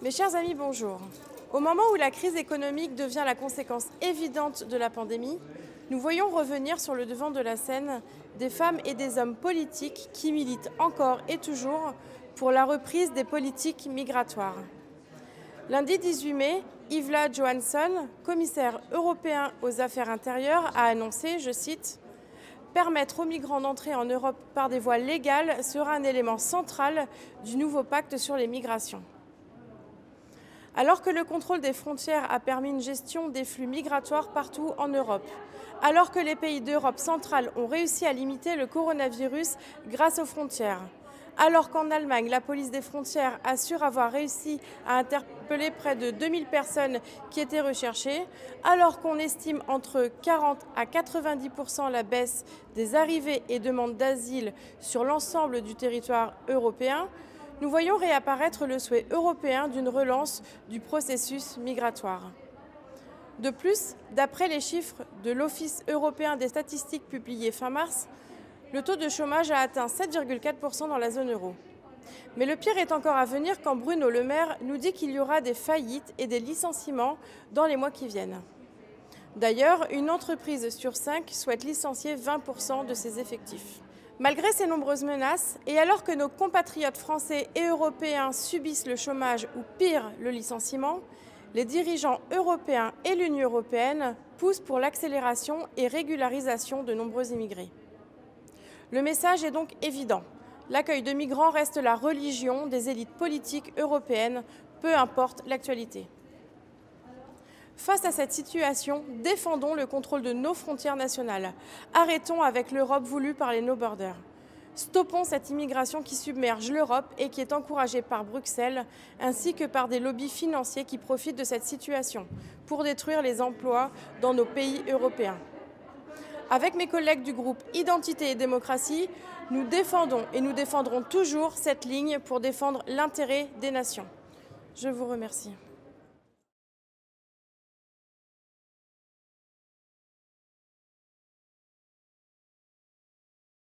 Mes chers amis, bonjour. Au moment où la crise économique devient la conséquence évidente de la pandémie, nous voyons revenir sur le devant de la scène des femmes et des hommes politiques qui militent encore et toujours pour la reprise des politiques migratoires. Lundi 18 mai, Ylva Johansson, commissaire européen aux affaires intérieures, a annoncé, je cite, « Permettre aux migrants d'entrer en Europe par des voies légales sera un élément central du nouveau pacte sur les migrations ». Alors que le contrôle des frontières a permis une gestion des flux migratoires partout en Europe, alors que les pays d'Europe centrale ont réussi à limiter le coronavirus grâce aux frontières, alors qu'en Allemagne, la police des frontières assure avoir réussi à interpeller près de 2000 personnes qui étaient recherchées, alors qu'on estime entre 40 à 90% la baisse des arrivées et demandes d'asile sur l'ensemble du territoire européen, nous voyons réapparaître le souhait européen d'une relance du processus migratoire. De plus, d'après les chiffres de l'Office européen des statistiques publiés fin mars, le taux de chômage a atteint 7,4% dans la zone euro. Mais le pire est encore à venir quand Bruno Le Maire nous dit qu'il y aura des faillites et des licenciements dans les mois qui viennent. D'ailleurs, une entreprise sur 5 souhaite licencier 20% de ses effectifs. Malgré ces nombreuses menaces, et alors que nos compatriotes français et européens subissent le chômage ou pire, le licenciement, les dirigeants européens et l'Union européenne poussent pour l'accélération et régularisation de nombreux immigrés. Le message est donc évident. L'accueil de migrants reste la religion des élites politiques européennes, peu importe l'actualité. Face à cette situation, défendons le contrôle de nos frontières nationales. Arrêtons avec l'Europe voulue par les no borders. Stoppons cette immigration qui submerge l'Europe et qui est encouragée par Bruxelles, ainsi que par des lobbies financiers qui profitent de cette situation pour détruire les emplois dans nos pays européens. Avec mes collègues du groupe Identité et Démocratie, nous défendons et nous défendrons toujours cette ligne pour défendre l'intérêt des nations. Je vous remercie.